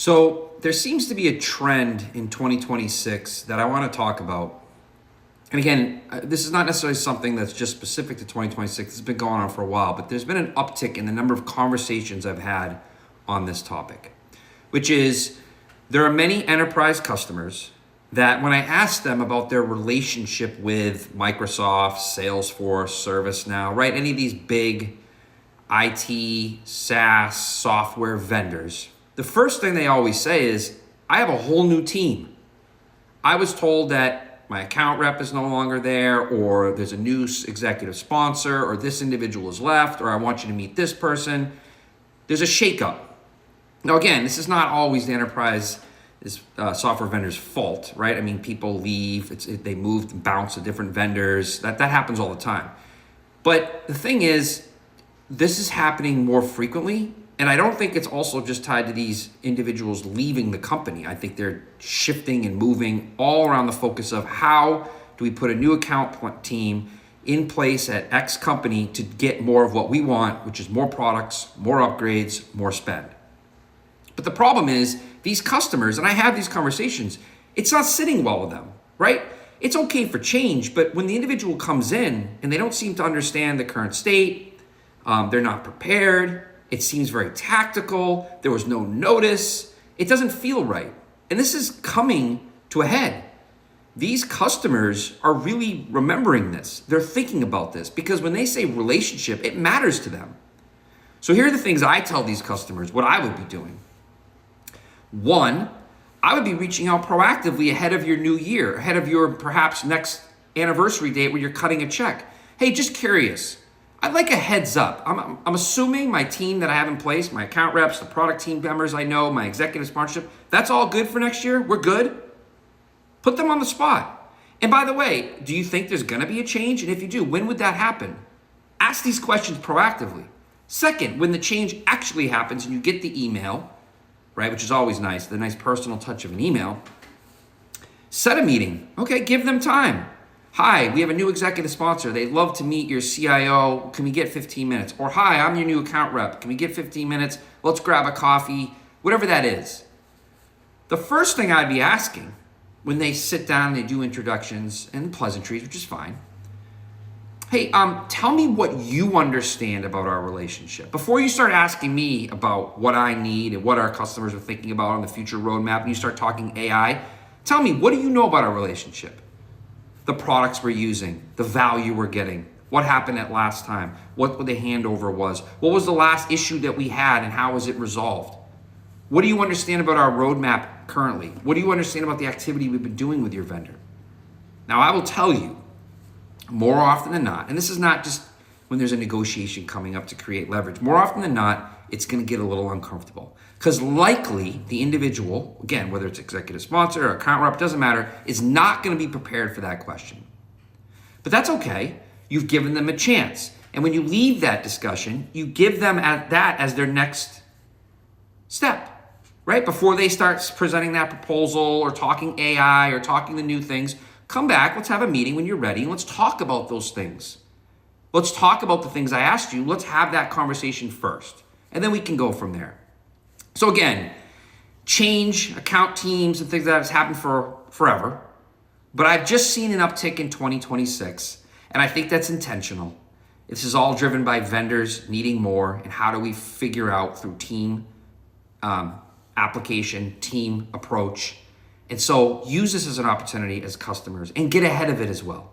So there seems to be a trend in 2026 that I want to talk about. And again, this is not necessarily something that's just specific to 2026. It's been going on for a while, but there's been an uptick in the number of conversations I've had on this topic, which is there are many enterprise customers that when I ask them about their relationship with Microsoft, Salesforce, ServiceNow, right, any of these big IT, SaaS, software vendors, the first thing they always say is, I have a whole new team. I was told that my account rep is no longer there, or there's a new executive sponsor, or this individual has left, or I want you to meet this person. There's a shakeup. Now again, this is not always the enterprise software vendor's fault, right? I mean, people leave, they move and bounce to different vendors. That happens all the time. But the thing is, this is happening more frequently. And I don't think it's also just tied to these individuals leaving the company. I think they're shifting and moving all around the focus of how do we put a new account team in place at X company to get more of what we want, which is more products, more upgrades, more spend. But the problem is these customers, and I have these conversations, it's not sitting well with them, right? It's okay for change, but when the individual comes in and they don't seem to understand the current state, they're not prepared, it seems very tactical, there was no notice, it doesn't feel right. And this is coming to a head. These customers are really remembering this. They're thinking about this because when they say relationship, it matters to them. So here are the things I tell these customers, what I would be doing. One, I would be reaching out proactively ahead of your new year, ahead of your perhaps next anniversary date where you're cutting a check. Hey, just curious. I'd like a heads up. I'm assuming my team that I have in place, my account reps, the product team members I know, my executive sponsorship, that's all good for next year? We're good? Put them on the spot. And by the way, do you think there's gonna be a change? And if you do, when would that happen? Ask these questions proactively. Second, when the change actually happens and you get the email, right, which is always nice, the nice personal touch of an email, set a meeting. Okay, give them time. Hi, we have a new executive sponsor. They'd love to meet your CIO. Can we get 15 minutes? Or hi, I'm your new account rep. Can we get 15 minutes? Let's grab a coffee, whatever that is. The first thing I'd be asking when they sit down and they do introductions and pleasantries, which is fine. Hey, tell me what you understand about our relationship. Before you start asking me about what I need and what our customers are thinking about on the future roadmap, and you start talking AI, tell me, what do you know about our relationship? The products we're using, the value we're getting, what happened at last time, what the handover was, what was the last issue that we had and how was it resolved? What do you understand about our roadmap currently? What do you understand about the activity we've been doing with your vendor? Now, I will tell you, more often than not, and this is not just when there's a negotiation coming up to create leverage, more often than not, it's gonna get a little uncomfortable. Because likely the individual, again, whether it's executive sponsor or account rep, doesn't matter, is not gonna be prepared for that question. But that's okay, you've given them a chance. And when you leave that discussion, you give them that as their next step, right? Before they start presenting that proposal or talking AI or talking the new things, come back, let's have a meeting when you're ready, and let's talk about those things. Let's talk about the things I asked you, let's have that conversation first, and then we can go from there. So again, change, account teams and things that has happened for forever, but I've just seen an uptick in 2026, and I think that's intentional. This is all driven by vendors needing more, and how do we figure out through team application, team approach. And so use this as an opportunity as customers and get ahead of it as well.